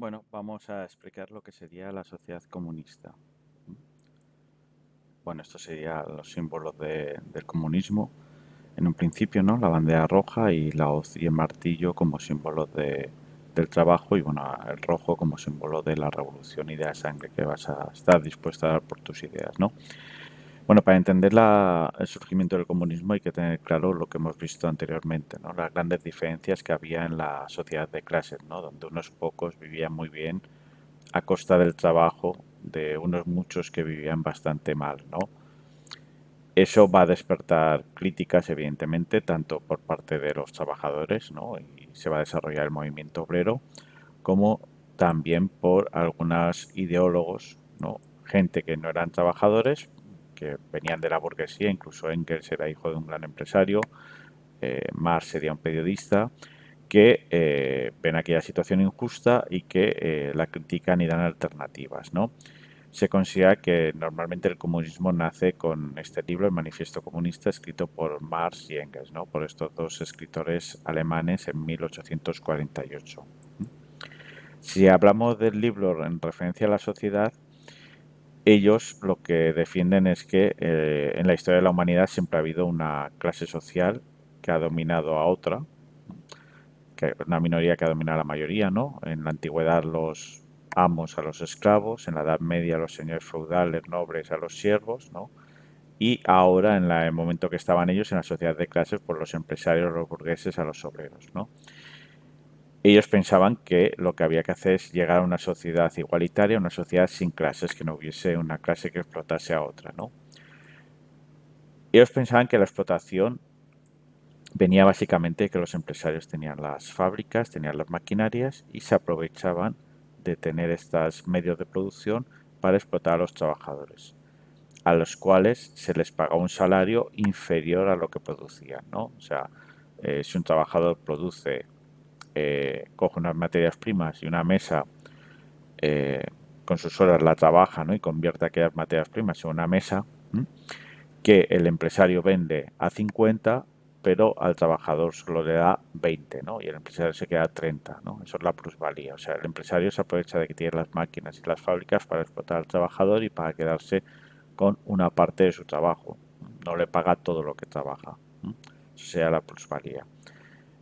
Bueno, vamos a explicar lo que sería la sociedad comunista. Bueno, esto sería los símbolos del comunismo. En un principio, ¿no? La bandera roja y la hoz y el martillo como símbolos del trabajo y bueno, el rojo como símbolo de la revolución y de la sangre que vas a estar dispuesto a dar por tus ideas, ¿no? Bueno, para entender el surgimiento del comunismo hay que tener claro lo que hemos visto anteriormente, ¿no? Las grandes diferencias que había en la sociedad de clases, ¿no? Donde unos pocos vivían muy bien a costa del trabajo de unos muchos que vivían bastante mal, ¿no? Eso va a despertar críticas, evidentemente, tanto por parte de los trabajadores, ¿no? Y se va a desarrollar el movimiento obrero, como también por algunos ideólogos, ¿no? Gente que no eran trabajadores, que venían de la burguesía, incluso Engels era hijo de un gran empresario, Marx sería un periodista, que ven aquella situación injusta y que la critican y dan alternativas, ¿no? Se considera que normalmente el comunismo nace con este libro, el Manifiesto Comunista, escrito por Marx y Engels, ¿no? Por estos dos escritores alemanes en 1848. Si hablamos del libro en referencia a la sociedad, ellos lo que defienden es que en la historia de la humanidad siempre ha habido una clase social que ha dominado a otra, que una minoría que ha dominado a la mayoría, ¿no? En la antigüedad los amos a los esclavos, en la Edad Media los señores feudales, nobles a los siervos, ¿no? Y ahora, en el momento que estaban ellos, en la sociedad de clases, por los empresarios, los burgueses a los obreros, ¿no? Ellos pensaban que lo que había que hacer es llegar a una sociedad igualitaria, una sociedad sin clases, que no hubiese una clase que explotase a otra, ¿no? Ellos pensaban que la explotación venía básicamente de que los empresarios tenían las fábricas, tenían las maquinarias y se aprovechaban de tener estos medios de producción para explotar a los trabajadores, a los cuales se les paga un salario inferior a lo que producían, ¿no? O sea, si un trabajador produce, coge unas materias primas y una mesa, eh, con sus horas la trabaja, ¿no? Y convierte aquellas materias primas en una mesa, ¿m? Que el empresario vende a 50, pero al trabajador solo le da 20, ¿no? Y el empresario se queda a 30, ¿no? Eso es la plusvalía. O sea, el empresario se aprovecha de que tiene las máquinas y las fábricas para explotar al trabajador y para quedarse con una parte de su trabajo. No le paga todo lo que trabaja. Eso sería la plusvalía.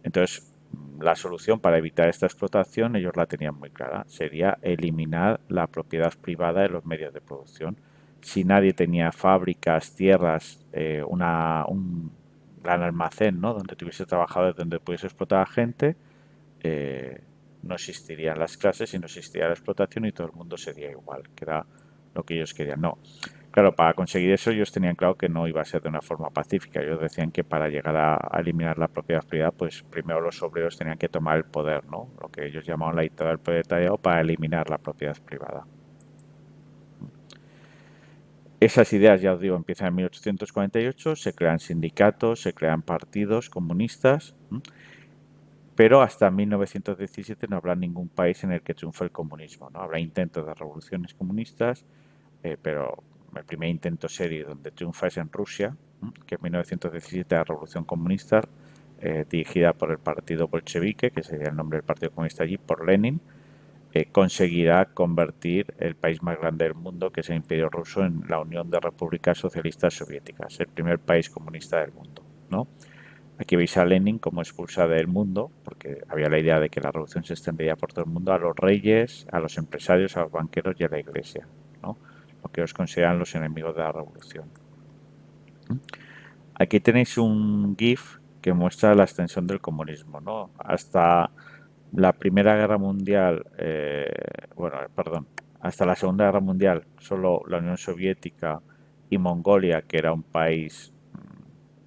Entonces, la solución para evitar esta explotación, ellos la tenían muy clara, sería eliminar la propiedad privada de los medios de producción. Si nadie tenía fábricas, tierras, un gran almacén, ¿no? Donde tuviese trabajadores, donde pudiese explotar a gente, eh, no existirían las clases y no existiría la explotación y todo el mundo sería igual, que era lo que ellos querían. No, claro, para conseguir eso ellos tenían claro que no iba a ser de una forma pacífica. Ellos decían que para llegar a eliminar la propiedad privada, pues primero los obreros tenían que tomar el poder, ¿no? Lo que ellos llamaban la dictadura del proletariado para eliminar la propiedad privada. Esas ideas, ya os digo, empiezan en 1848, se crean sindicatos, se crean partidos comunistas, pero hasta 1917 no habrá ningún país en el que triunfe el comunismo, ¿no? Habrá intentos de revoluciones comunistas, pero el primer intento serio donde triunfa es en Rusia, que en 1917 la revolución comunista, dirigida por el partido bolchevique, que sería el nombre del partido comunista allí, por Lenin, conseguirá convertir el país más grande del mundo, que es el Imperio Ruso, en la Unión de Repúblicas Socialistas Soviéticas, el primer país comunista del mundo, ¿no? Aquí veis a Lenin como expulsa del mundo, porque había la idea de que la revolución se extendería por todo el mundo, a los reyes, a los empresarios, a los banqueros y a la iglesia, ¿no? Lo que os consideran los enemigos de la revolución. Aquí tenéis un GIF que muestra la extensión del comunismo, ¿no? Hasta la Primera Guerra Mundial, perdón, hasta la Segunda Guerra Mundial, solo la Unión Soviética y Mongolia, que era un país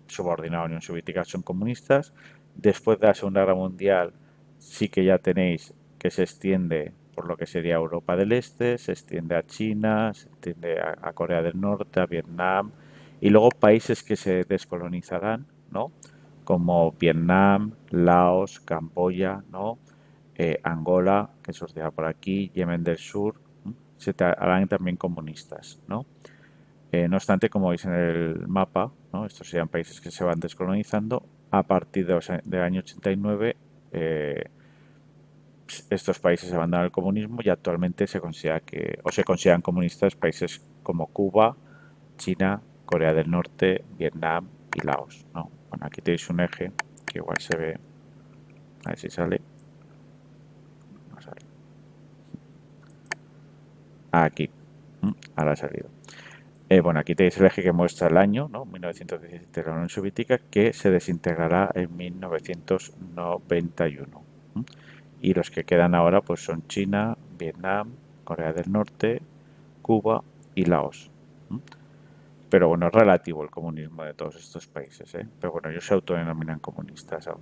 subordinado a la Unión Soviética, son comunistas. Después de la Segunda Guerra Mundial, sí que ya tenéis que se extiende por lo que sería Europa del Este, se extiende a China, se extiende a Corea del Norte, a Vietnam, y luego países que se descolonizarán, ¿no? Como Vietnam, Laos, Camboya, ¿no? Angola, que se os deja por aquí, Yemen del Sur, ¿no? Se harán también comunistas, ¿no? No obstante, como veis en el mapa, ¿no? Estos serían países que se van descolonizando. A partir del año 89 eh, estos países abandonaron el comunismo y actualmente se consideran comunistas países como Cuba, China, Corea del Norte, Vietnam y Laos, ¿no? Bueno, aquí tenéis un eje que igual se ve, a ver si sale. No sale. Aquí. Ahora ha salido. Bueno, aquí tenéis el eje que muestra el año, ¿no? 1917 de la Unión Soviética, que se desintegrará en 1991. Y los que quedan ahora pues son China, Vietnam, Corea del Norte, Cuba y Laos. Pero bueno, es relativo el comunismo de todos estos países, ¿eh? Pero bueno, ellos se autodenominan comunistas aún.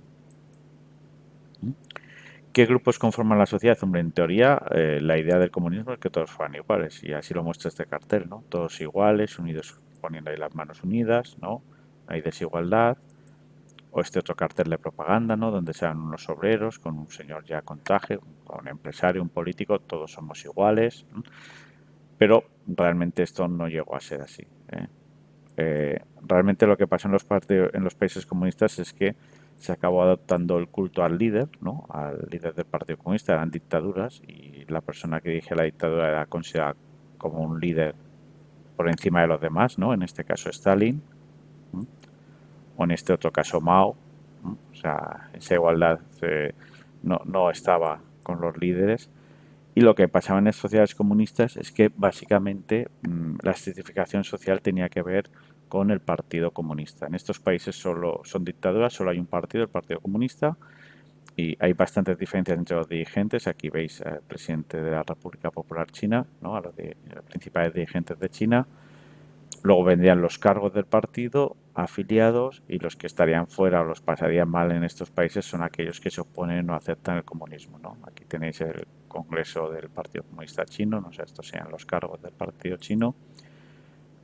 ¿Qué grupos conforman la sociedad? Hombre, en teoría, la idea del comunismo es que todos fueran iguales, y así lo muestra este cartel, ¿no? Todos iguales, unidos, poniendo ahí las manos unidas, ¿no? No hay desigualdad. O este otro cartel de propaganda, ¿no? Donde sean unos obreros, con un señor ya con traje, con un empresario, un político, todos somos iguales. Pero realmente esto no llegó a ser así, ¿eh? Realmente lo que pasó en los países comunistas es que se acabó adoptando el culto al líder, ¿no? Al líder del Partido Comunista, eran dictaduras y la persona que dirige la dictadura era considerada como un líder por encima de los demás, ¿no? En este caso Stalin, ¿no? O en este otro caso Mao, ¿no? O sea, esa igualdad no estaba con los líderes. Y lo que pasaba en las sociedades comunistas es que básicamente la estratificación social tenía que ver con el Partido Comunista. En estos países solo son dictaduras, solo hay un partido, el Partido Comunista, y hay bastantes diferencias entre los dirigentes. Aquí veis al presidente de la República Popular China, ¿no? A los principales dirigentes de China. Luego vendrían los cargos del partido, afiliados, y los que estarían fuera o los pasarían mal en estos países son aquellos que se oponen o aceptan el comunismo, ¿no? Aquí tenéis el Congreso del Partido Comunista Chino, no sé, estos serían los cargos del partido chino.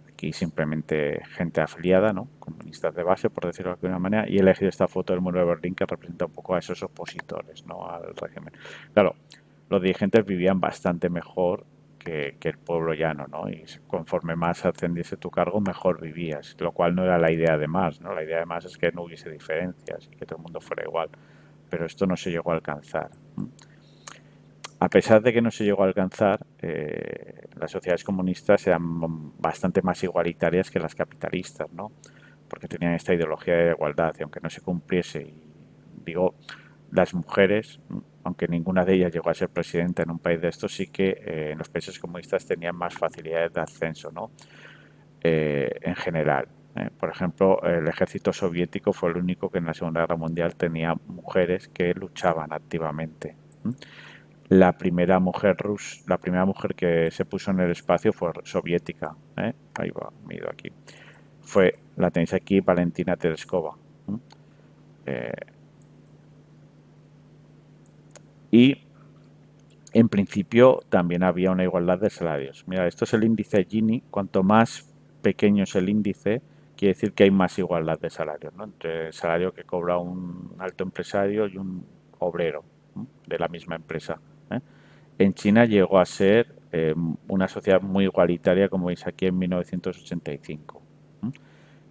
Aquí simplemente gente afiliada, ¿no? Comunistas de base, por decirlo de alguna manera, y he elegido esta foto del muro de Berlín que representa un poco a esos opositores, ¿no? Al régimen. Claro, los dirigentes vivían bastante mejor que el pueblo llano, ¿no? Y conforme más ascendiese tu cargo, mejor vivías, lo cual no era la idea de más, ¿no? La idea de más es que no hubiese diferencias y que todo el mundo fuera igual, pero esto no se llegó a alcanzar. A pesar de que no se llegó a alcanzar, las sociedades comunistas eran bastante más igualitarias que las capitalistas, ¿no? Porque tenían esta ideología de igualdad y aunque no se cumpliese, y digo, las mujeres, aunque ninguna de ellas llegó a ser presidenta en un país de estos, sí que en los países comunistas tenían más facilidades de ascenso, ¿no? En general. Por ejemplo, el ejército soviético fue el único que en la Segunda Guerra Mundial tenía mujeres que luchaban activamente. La primera mujer que se puso en el espacio fue soviética, ¿eh? Ahí va, me he ido aquí. La tenéis aquí, Valentina Tereskova. Eh, y en principio también había una igualdad de salarios. Mira, esto es el índice Gini. Cuanto más pequeño es el índice, quiere decir que hay más igualdad de salarios, ¿no? Entre el salario que cobra un alto empresario y un obrero, ¿no? De la misma empresa, ¿eh? En China llegó a ser una sociedad muy igualitaria, como veis aquí en 1985.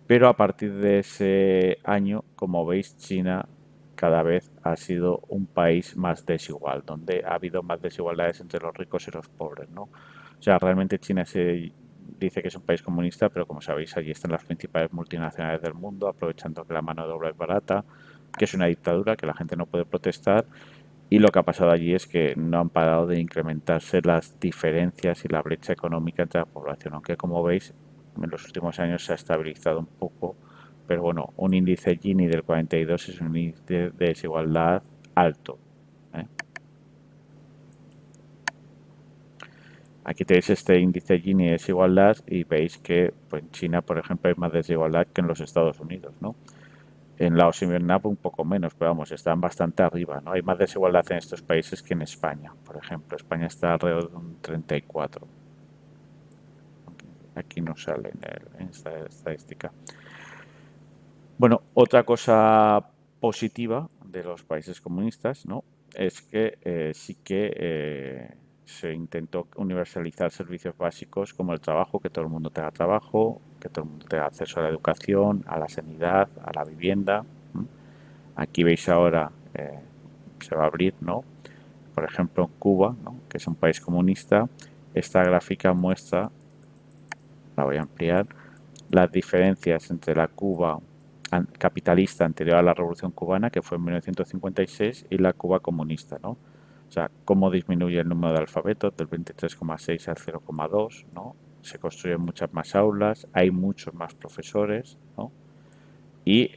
Pero a partir de ese año, como veis, China cada vez ha sido un país más desigual, donde ha habido más desigualdades entre los ricos y los pobres, ¿no? O sea, realmente China se dice que es un país comunista, pero como sabéis, allí están las principales multinacionales del mundo, aprovechando que la mano de obra es barata, que es una dictadura, que la gente no puede protestar, y lo que ha pasado allí es que no han parado de incrementarse las diferencias y la brecha económica entre la población, aunque como veis en los últimos años se ha estabilizado un poco, pero bueno, un índice Gini del 42 es un índice de desigualdad alto, ¿eh? Aquí tenéis este índice Gini de desigualdad y veis que pues, en China, por ejemplo, hay más desigualdad que en los Estados Unidos, ¿no? En Laos y Vietnam un poco menos, pero vamos, están bastante arriba, ¿no? Hay más desigualdad en estos países que en España, por ejemplo. España está alrededor de un 34. Aquí no sale en esta estadística. Bueno, otra cosa positiva de los países comunistas, ¿no? Es que sí que se intentó universalizar servicios básicos como el trabajo, que todo el mundo tenga trabajo, que todo el mundo tenga acceso a la educación, a la sanidad, a la vivienda. Aquí veis ahora, se va a abrir, ¿no? por ejemplo, en Cuba, ¿no? Que es un país comunista, esta gráfica muestra, la voy a ampliar, las diferencias entre la Cuba capitalista anterior a la Revolución Cubana, que fue en 1956, y la Cuba comunista, ¿no? O sea, cómo disminuye el número de alfabetos del 23,6 al 0,2, ¿no? Se construyen muchas más aulas, hay muchos más profesores, ¿no? Y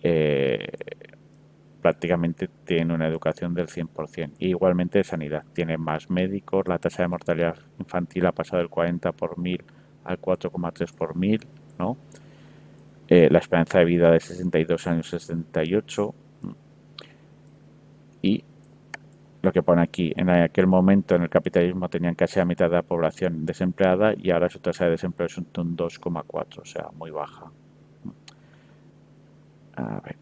prácticamente tienen una educación del 100%. Y igualmente de sanidad, tienen más médicos, la tasa de mortalidad infantil ha pasado del 40 por mil al 4,3 por mil, ¿no? La esperanza de vida de 62 años 68 y lo que pone aquí, en aquel momento en el capitalismo tenían casi la mitad de la población desempleada y ahora su tasa de desempleo es un 2,4, o sea, muy baja. A ver.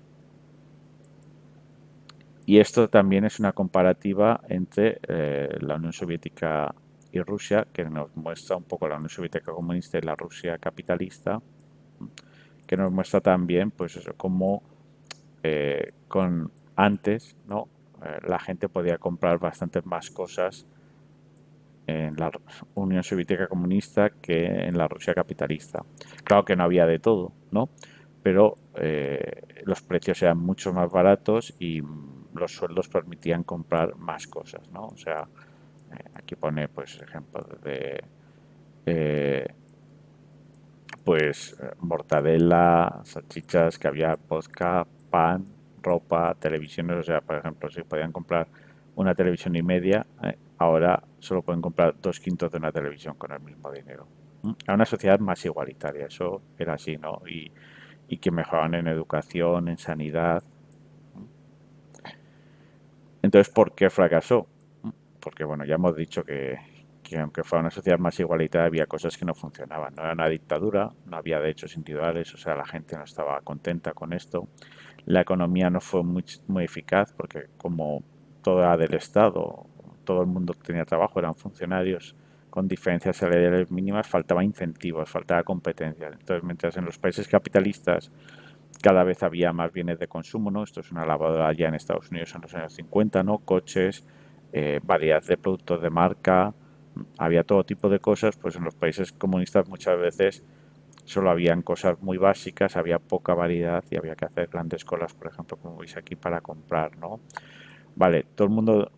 Y esto también es una comparativa entre la Unión Soviética y Rusia, que nos muestra un poco la Unión Soviética comunista y la Rusia capitalista, que nos muestra también, pues eso, cómo con antes, ¿no? La gente podía comprar bastantes más cosas en la Unión Soviética comunista que en la Rusia capitalista. Claro que no había de todo, ¿no? Pero los precios eran mucho más baratos y los sueldos permitían comprar más cosas, ¿no? O sea, aquí pone, pues, ejemplos de, eh, pues, mortadela, salchichas, que había vodka, pan, ropa, televisiones, o sea, por ejemplo, si podían comprar una televisión y media, ahora solo pueden comprar 2/5 de una televisión con el mismo dinero. Era una sociedad más igualitaria, eso era así, ¿no? Y que mejoraban en educación, en sanidad. Entonces, ¿por qué fracasó? Porque, bueno, ya hemos dicho que aunque fuera una sociedad más igualitaria, había cosas que no funcionaban. No era una dictadura, no había derechos individuales, o sea, la gente no estaba contenta con esto. La economía no fue muy eficaz porque como todo era del Estado, todo el mundo tenía trabajo, eran funcionarios con diferencias salariales mínimas, faltaba incentivos, faltaba competencia. Entonces, mientras en los países capitalistas cada vez había más bienes de consumo, ¿no? Esto es una lavadora ya en Estados Unidos en los años 50, ¿no? Coches, variedad de productos de marca, había todo tipo de cosas, pues en los países comunistas muchas veces solo habían cosas muy básicas, había poca variedad y había que hacer grandes colas, por ejemplo, como veis aquí, para comprar, ¿no? Vale, todo el mundo,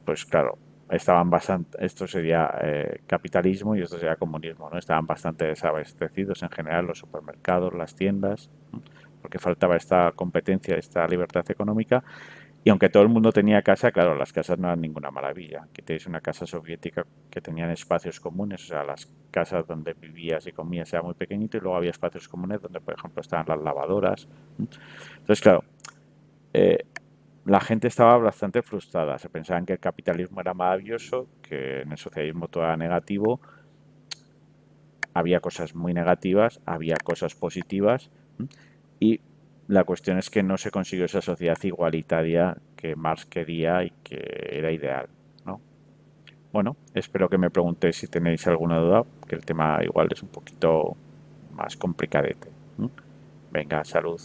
pues claro, estaban bastante, esto sería capitalismo y esto sería comunismo, ¿no? Estaban bastante desabastecidos en general los supermercados, las tiendas, ¿no? Porque faltaba esta competencia, esta libertad económica. Y aunque todo el mundo tenía casa, claro, las casas no eran ninguna maravilla. Aquí tenéis una casa soviética que tenían espacios comunes, o sea, las casas donde vivías y comías era muy pequeñito y luego había espacios comunes donde, por ejemplo, estaban las lavadoras. Entonces, claro, eh, la gente estaba bastante frustrada. Se pensaban que el capitalismo era maravilloso, que en el socialismo todo era negativo. Había cosas muy negativas, había cosas positivas y la cuestión es que no se consiguió esa sociedad igualitaria que Marx quería y que era ideal, ¿no? Bueno, espero que me preguntéis si tenéis alguna duda, que el tema igual es un poquito más complicadete. ¿Mm? Venga, salud.